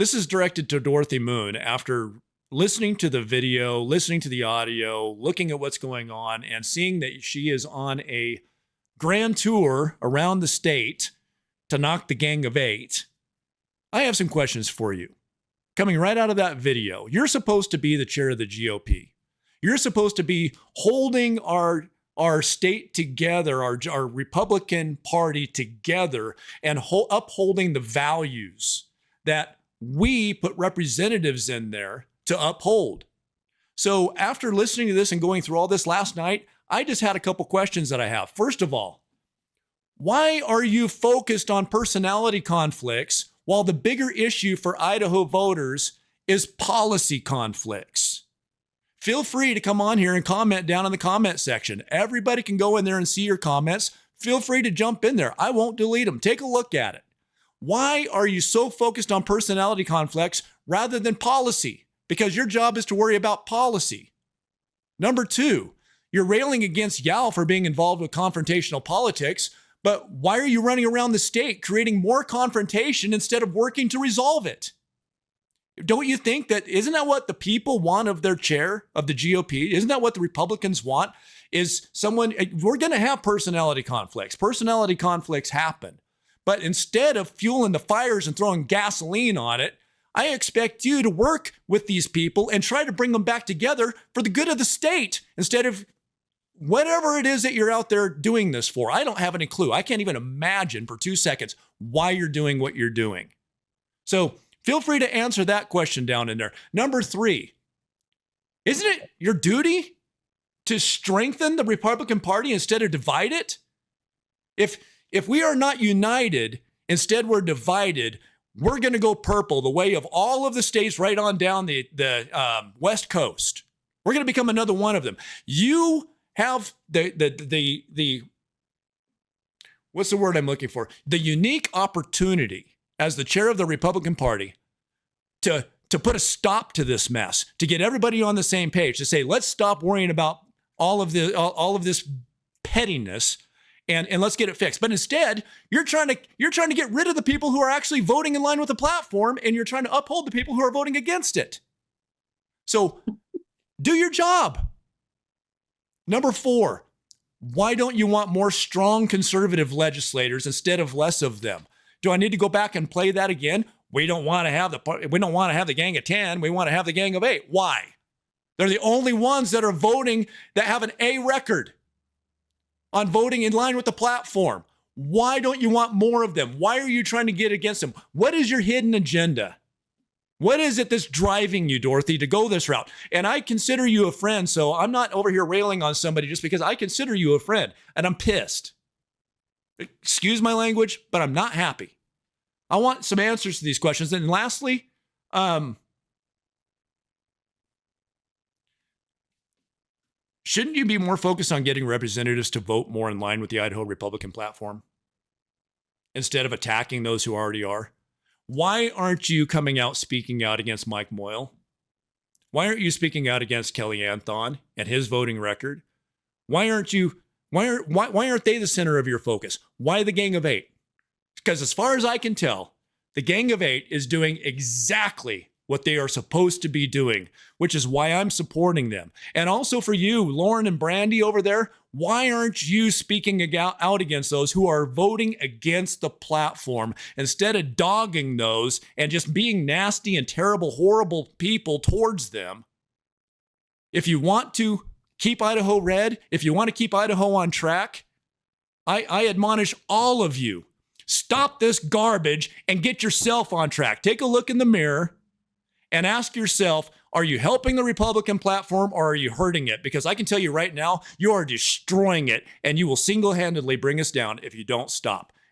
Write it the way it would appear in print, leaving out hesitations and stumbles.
This is directed to Dorothy Moon after listening to the video, listening to the audio, looking at what's going on, and seeing that she is on a grand tour around the state to knock the Gang of Eight. I have some questions for you. Coming right out of that video, you're supposed to be the chair of the GOP. You're supposed to be holding our state together, our Republican Party together, and upholding the values that we put representatives in there to uphold. So after listening to this and going through all this last night, I just had a couple questions that I have. First of all, why are you focused on personality conflicts while the bigger issue for Idaho voters is policy conflicts? Feel free to come on here and comment down in the comment section. Everybody can go in there and see your comments. Feel free to jump in there. I won't delete them. Take a look at it. Why are you so focused on personality conflicts rather than policy? Because your job is to worry about policy. Number two, you're railing against Yao for being involved with confrontational politics, but why are you running around the state creating more confrontation instead of working to resolve it? Don't you think that, isn't that what the people want of their chair of the GOP? Isn't that what the Republicans want? Is someone, we're going to have personality conflicts. Personality conflicts happen. But instead of fueling the fires and throwing gasoline on it, I expect you to work with these people and try to bring them back together for the good of the state instead of whatever it is that you're out there doing this for. I don't have any clue. I can't even imagine for 2 seconds why you're doing what you're doing. So feel free to answer that question down in there. Number three, isn't it your duty to strengthen the Republican Party instead of divide it? If we are not united, instead we're divided, we're going to go purple the way of all of the states right on down the West Coast. We're going to become another one of them. You have the what's the word I'm looking for? The unique opportunity as the chair of the Republican Party to put a stop to this mess, to get everybody on the same page, to say, let's stop worrying about all of this pettiness and let's get it fixed. But instead, you're trying to get rid of the people who are actually voting in line with the platform, and you're trying to uphold the people who are voting against it. So do your job. Number four, why don't you want more strong conservative legislators instead of less of them? Do I need to go back and play that again? We don't want to have the gang of 10. We want to have the gang of 8. Why? They're the only ones that are voting that have an A record on voting in line with the platform. Why don't you want more of them? Why are you trying to get against them? What is your hidden agenda? What is it that's driving you, Dorothy, to go this route? And I consider you a friend, so I'm not over here railing on somebody just because I consider you a friend, and I'm pissed. Excuse my language, but I'm not happy. I want some answers to these questions. And lastly, shouldn't you be more focused on getting representatives to vote more in line with the Idaho Republican platform instead of attacking those who already are? Why aren't you coming out speaking out against Mike Moyle? Why aren't you speaking out against Kelly Anthon and his voting record? Why aren't they the center of your focus? Why the Gang of 8? Because as far as I can tell, the Gang of 8 is doing exactly what they are supposed to be doing, which is why I'm supporting them. And also for you, Lauren and Brandy over there, why aren't you speaking out against those who are voting against the platform instead of dogging those and just being nasty and terrible, horrible people towards them? If you want to keep Idaho red, if you want to keep Idaho on track, I admonish all of you, stop this garbage and get yourself on track. Take a look in the mirror and ask yourself, are you helping the Republican platform or are you hurting it? Because I can tell you right now, you are destroying it and you will single-handedly bring us down if you don't stop.